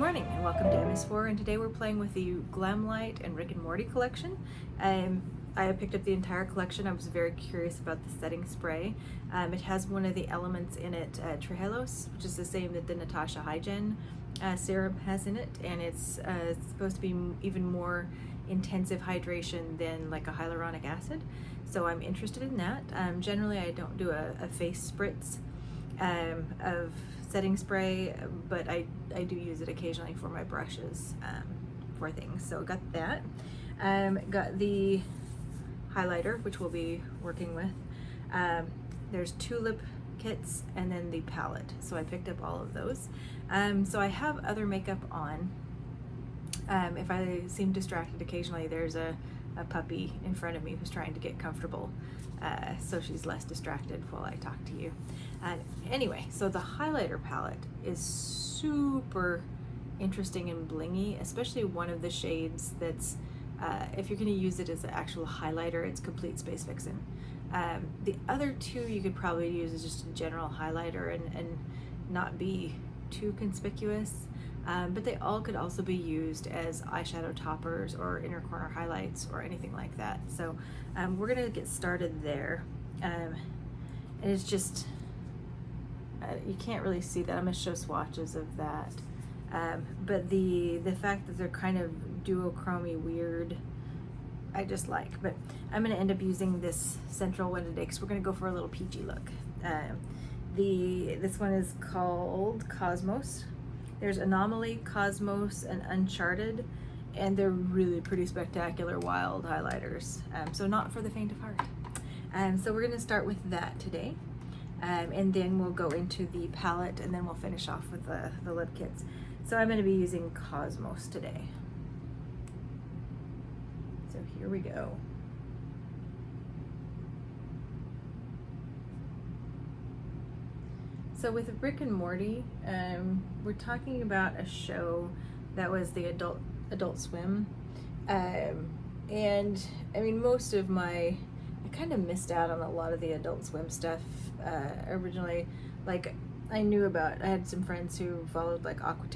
morning and welcome to MS4, and today we're playing with the Glamlite and Rick and Morty collection. I picked up the entire collection. I was very curious about the setting spray. It has one of the elements in it, Trehalose, which is the same that the Natasha Hygiene serum has in it, and it's supposed to be even more intensive hydration than like a hyaluronic acid. So I'm interested in that. Generally I don't do a face spritz of setting spray, but I do use it occasionally for my brushes for things. So got that. Got the highlighter, which we'll be working with. There's tulip kits and then the palette. So I picked up all of those. So I have other makeup on. If I seem distracted occasionally, there's a puppy in front of me who's trying to get comfortable, so she's less distracted while I talk to you. Anyway, so the highlighter palette is super interesting and blingy, especially one of the shades that's, if you're going to use it as an actual highlighter, it's Complete Space Vixen. The other two you could probably use as just a general highlighter and not be too conspicuous. But they all could also be used as eyeshadow toppers or inner corner highlights or anything like that. So we're gonna get started there. And it's just, you can't really see that. I'm gonna show swatches of that. But the fact that they're kind of duochromy weird, I just like. But I'm gonna end up using this central one today because we're gonna go for a little peachy look. This one is called Cosmos. There's Anomaly, Cosmos, and Uncharted, and they're really pretty spectacular wild highlighters. So not for the faint of heart. So we're gonna start with that today. And then we'll go into the palette, and then we'll finish off with the lip kits. So I'm gonna be using Cosmos today. So here we go. So with Rick and Morty, we're talking about a show that was the Adult Swim. And I mean, I kind of missed out on a lot of the Adult Swim stuff originally. Like I had some friends who followed like Aqua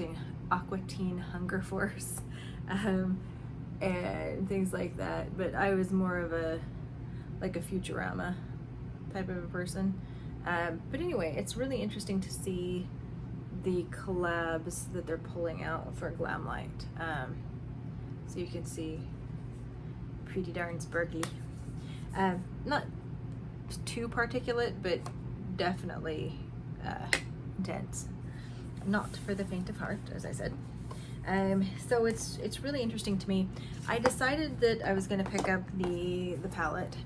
Teen Hunger Force and things like that. But I was more of a Futurama type of a person. But anyway, it's really interesting to see the collabs that they're pulling out for Glamlite. So you can see pretty darn sparkly. Not too particulate, but definitely intense. Not for the faint of heart, as I said. So it's really interesting to me. I decided that I was going to pick up the palette.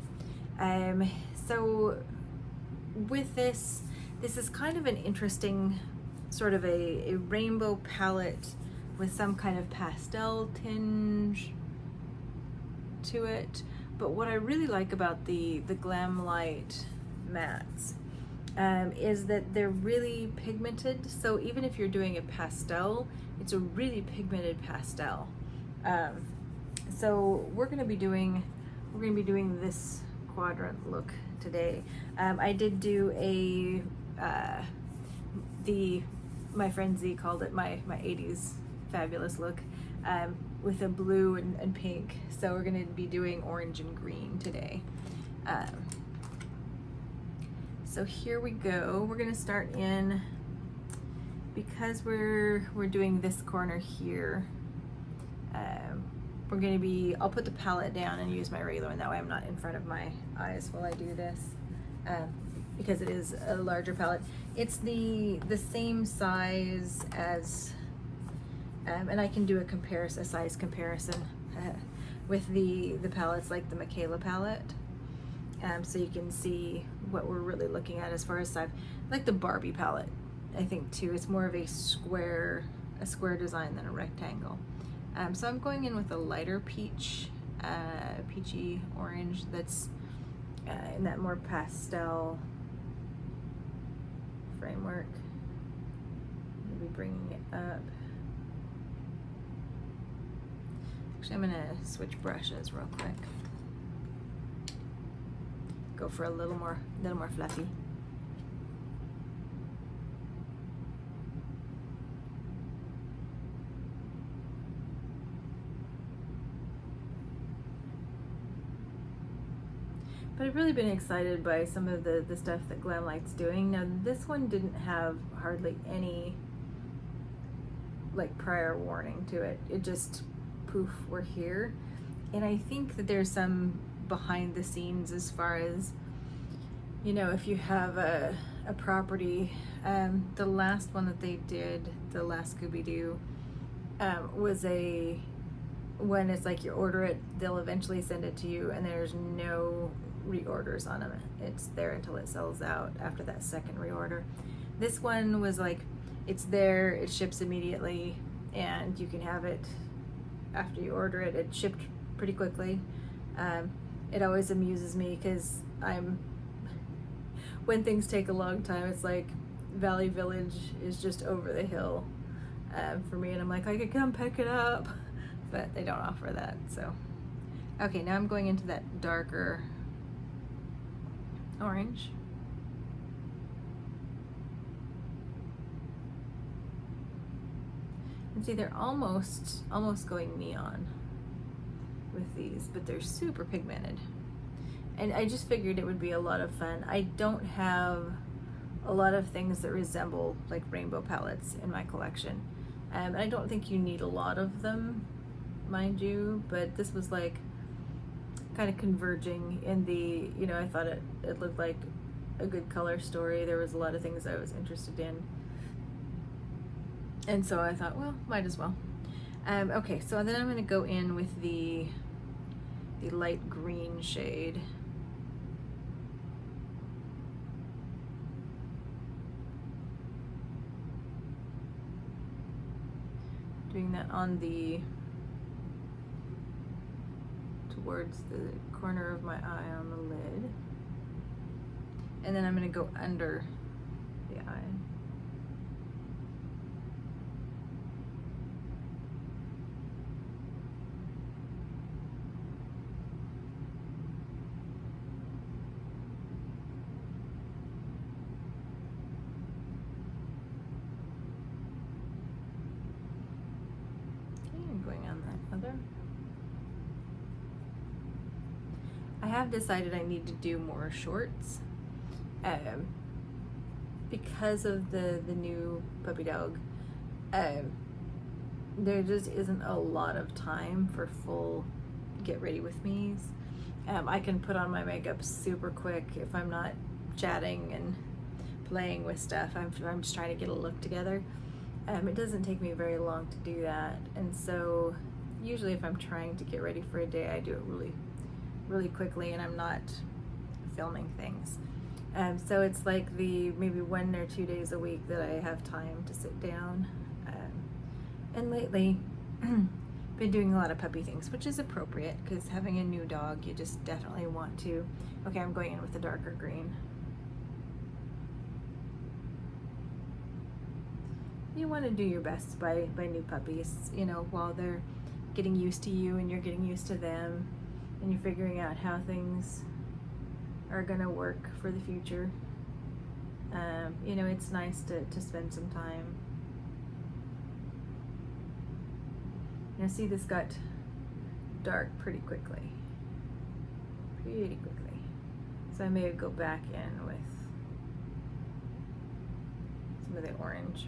So with this is kind of an interesting sort of a rainbow palette with some kind of pastel tinge to it. But what I really like about the Glamlite mattes is that they're really pigmented. So even if you're doing a pastel, it's a really pigmented pastel. So we're gonna be doing this quadrant look today. I did do my friend Z called it my 80s fabulous look, with a blue and pink. So we're gonna be doing orange and green today. So here we go. We're gonna start in, because we're doing this corner here. I'll put the palette down and use my regular one. That way I'm not in front of my eyes while I do this, because it is a larger palette. It's the same size as, and I can do a size comparison with the palettes like the Michaela palette, so you can see what we're really looking at as far as size. Like the Barbie palette, I think too. It's more of a square design than a rectangle. So I'm going in with a lighter peachy orange that's in that more pastel framework. Maybe bringing it up. Actually, I'm gonna switch brushes real quick. Go for a little more fluffy. But I've really been excited by some of the stuff that Glamlite's doing. Now this one didn't have hardly any like prior warning to it. It just poof, we're here. And I think that there's some behind the scenes as far as, you know, if you have a property, the last one that they did, the last Scooby-Doo, was when it's like you order it, they'll eventually send it to you and there's no reorders on them. It's there until it sells out after that second reorder. This one was like, it's there, it ships immediately, and you can have it after you order it. It shipped pretty quickly. It always amuses me because when things take a long time, it's like Valley Village is just over the hill for me, and I'm like, I could come pick it up, but they don't offer that. So, okay, now I'm going into that darker orange. And see, they're almost going neon with these, but they're super pigmented. And I just figured it would be a lot of fun. I don't have a lot of things that resemble like rainbow palettes in my collection. And I don't think you need a lot of them, mind you, but this was like kind of converging in the, you know, I thought it looked like a good color story. There was a lot of things I was interested in. And so I thought, well, might as well. Okay, so then I'm going to go in with the light green shade. Doing that on towards the corner of my eye on the lid. And then I'm going to go under the eye. I have decided I need to do more shorts because of the new puppy dog. There just isn't a lot of time for full get ready with me's. I can put on my makeup super quick if I'm not chatting and playing with stuff. I'm just trying to get a look together. It doesn't take me very long to do that, and so usually if I'm trying to get ready for a day, I do it really quickly, and I'm not filming things. So it's like maybe 1 or 2 days a week that I have time to sit down. And lately, been doing a lot of puppy things, which is appropriate because having a new dog, you just definitely want to. Okay, I'm going in with the darker green. You want to do your best by new puppies, you know, while they're getting used to you and you're getting used to them, and you're figuring out how things are gonna work for the future. You know, it's nice to spend some time. Now see, this got dark pretty quickly. So I may go back in with some of the orange.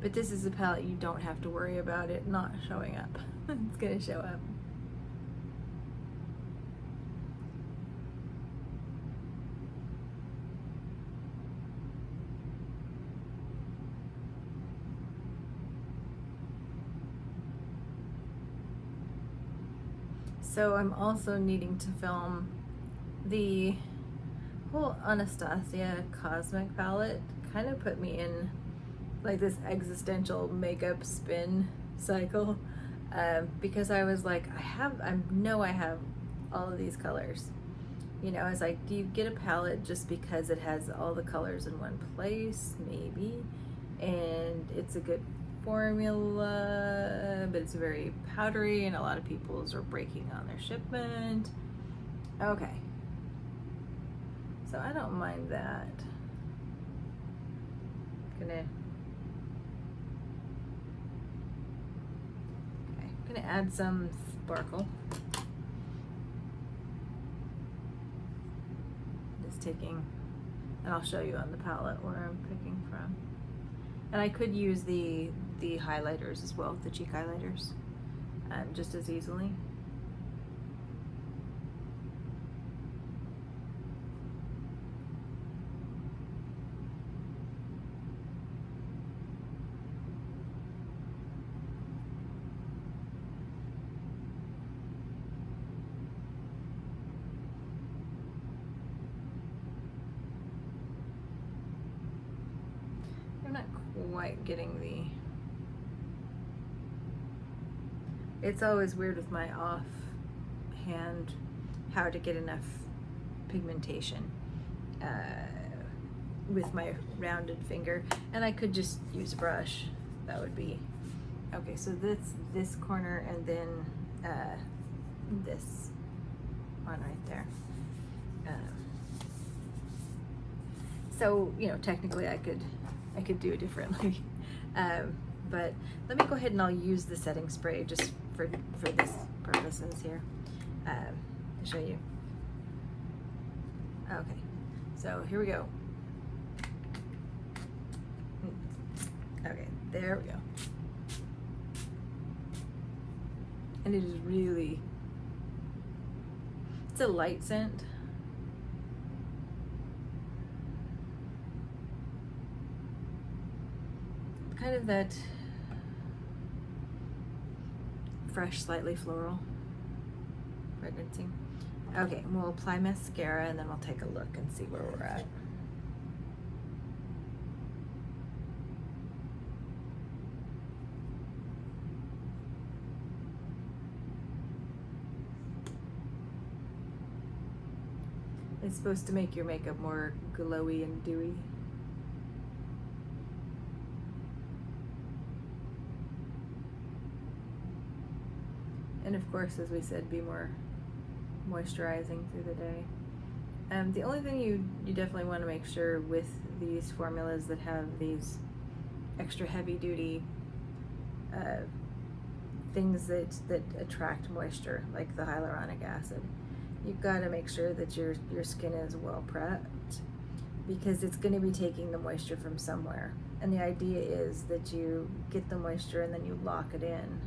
But this is a palette you don't have to worry about it not showing up. It's gonna show up. So I'm also needing to film the whole Anastasia Cosmic palette. Kind of put me in like this existential makeup spin cycle, because I was like, I know I have all of these colors. You know, I was like, do you get a palette just because it has all the colors in one place? Maybe. And it's a good formula, but it's very powdery and a lot of people's are breaking on their shipment. Okay. So I don't mind that. Gonna add some sparkle. Just taking, and I'll show you on the palette where I'm picking from. And I could use the highlighters as well, the cheek highlighters, just as easily. I'm not quite getting the... It's always weird with my offhand how to get enough pigmentation with my rounded finger, and I could just use a brush. That would be okay. So this corner, and then this one right there. So, you know, technically I could do it differently, but let me go ahead and I'll use the setting spray just for this purposes here to show you. Okay, so here we go. Okay, there we go. And it is really, it's a light scent. Kind of that fresh, slightly floral fragrancy. Okay, we'll apply mascara and then we'll take a look and see where we're at. It's supposed to make your makeup more glowy and dewy. And of course, as we said, be more moisturizing through the day. The only thing you definitely want to make sure with these formulas that have these extra heavy duty things that attract moisture, like the hyaluronic acid, you've got to make sure that your skin is well prepped, because it's going to be taking the moisture from somewhere. And the idea is that you get the moisture and then you lock it in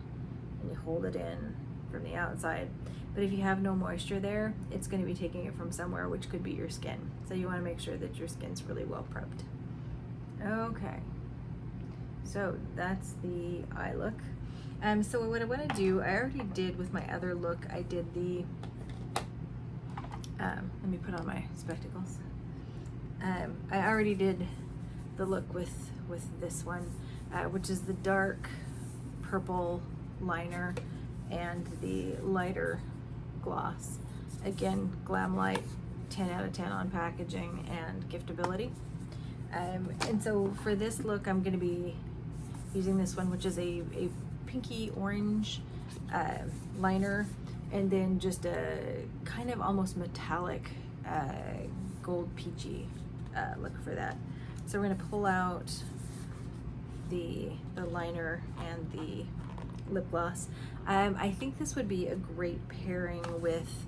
and you hold it in from the outside. But if you have no moisture there, it's going to be taking it from somewhere, which could be your skin. So you want to make sure that your skin's really well prepped. Okay, so that's the eye look. So what I want to do, I already did with my other look, I did the, let me put on my spectacles. I already did the look with this one, which is the dark purple liner and the lighter gloss. Again, Glamlite, 10 out of 10 on packaging and giftability. And so for this look, I'm going to be using this one, which is a pinky orange liner, and then just a kind of almost metallic gold peachy look for that. So we're going to pull out the liner and the lip gloss. I think this would be a great pairing with,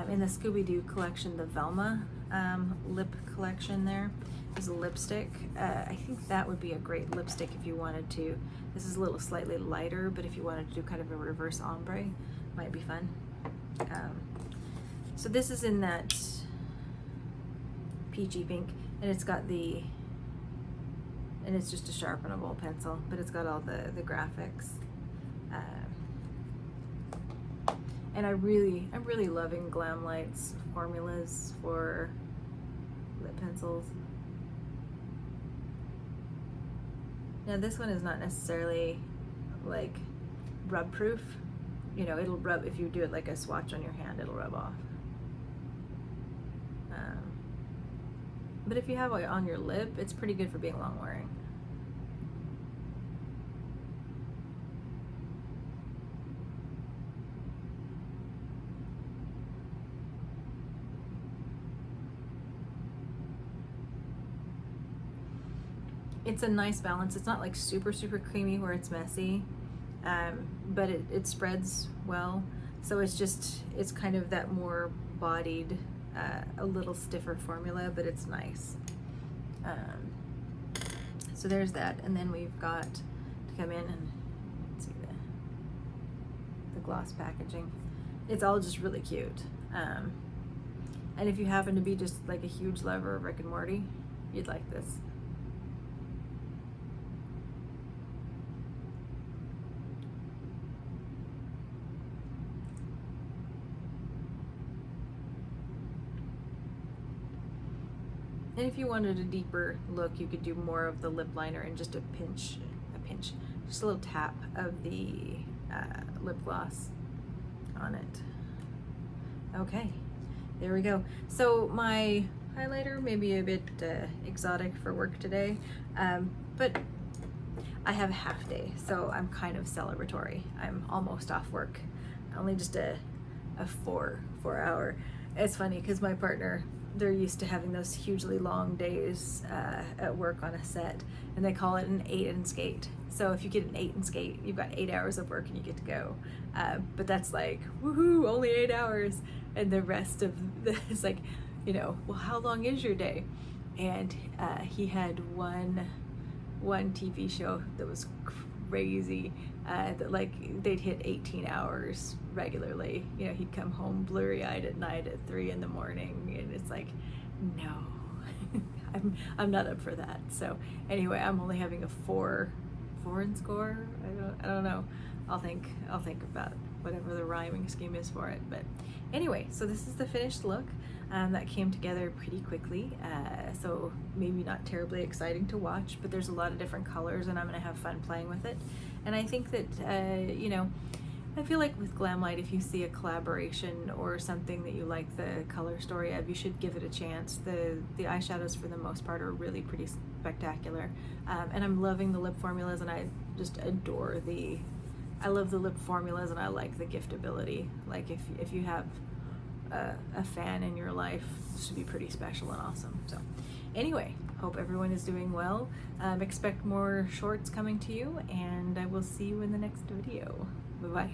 in the Scooby-Doo collection, the Velma lip collection there is a lipstick. I think that would be a great lipstick if you wanted to. This is a little slightly lighter, but if you wanted to do kind of a reverse ombre, might be fun. So this is in that peachy pink, and it's got the, and it's just a sharpenable pencil, but it's got all the graphics. And I'm really loving Glamlite's formulas for lip pencils. Now this one is not necessarily like rub proof. You know, it'll rub, if you do it like a swatch on your hand, it'll rub off. But if you have it on your lip, it's pretty good for being long wearing. It's a nice balance. It's not like super creamy where it's messy, but it spreads well. So it's kind of that more bodied, a little stiffer formula, but it's nice. So there's that, and then we've got to come in and see the gloss packaging. It's all just really cute. And if you happen to be just like a huge lover of Rick and Morty, you'd like this. And if you wanted a deeper look, you could do more of the lip liner and just a pinch, just a little tap of the lip gloss on it. Okay, there we go. So my highlighter may be a bit exotic for work today, but I have a half day, so I'm kind of celebratory. I'm almost off work, only just a 4 hour. It's funny because my partner, they're used to having those hugely long days at work on a set, and they call it an 8 and skate. So if you get an 8 and skate, you've got 8 hours of work and you get to go. But that's like, woohoo, only 8 hours. And the rest of it's like, you know, well, how long is your day? And he had one TV show that was crazy, that like they'd hit 18 hours regularly. You know, he'd come home blurry-eyed at night at 3 in the morning, and it's like, no, I'm not up for that. So anyway, I'm only having a 4 and score. I don't know. I'll think about whatever the rhyming scheme is for it. But anyway, so this is the finished look. That came together pretty quickly, so maybe not terribly exciting to watch, but there's a lot of different colors and I'm gonna have fun playing with it. And I think that, you know, I feel like with Glamlite, if you see a collaboration or something that you like the color story of, you should give it a chance. The eyeshadows for the most part are really pretty spectacular. And I'm loving the lip formulas, and I just adore I love the lip formulas, and I like the giftability. Like if you have a fan in your life, this should be pretty special and awesome. So anyway, hope everyone is doing well. Expect more shorts coming to you, and I will see you in the next video. Bye-bye.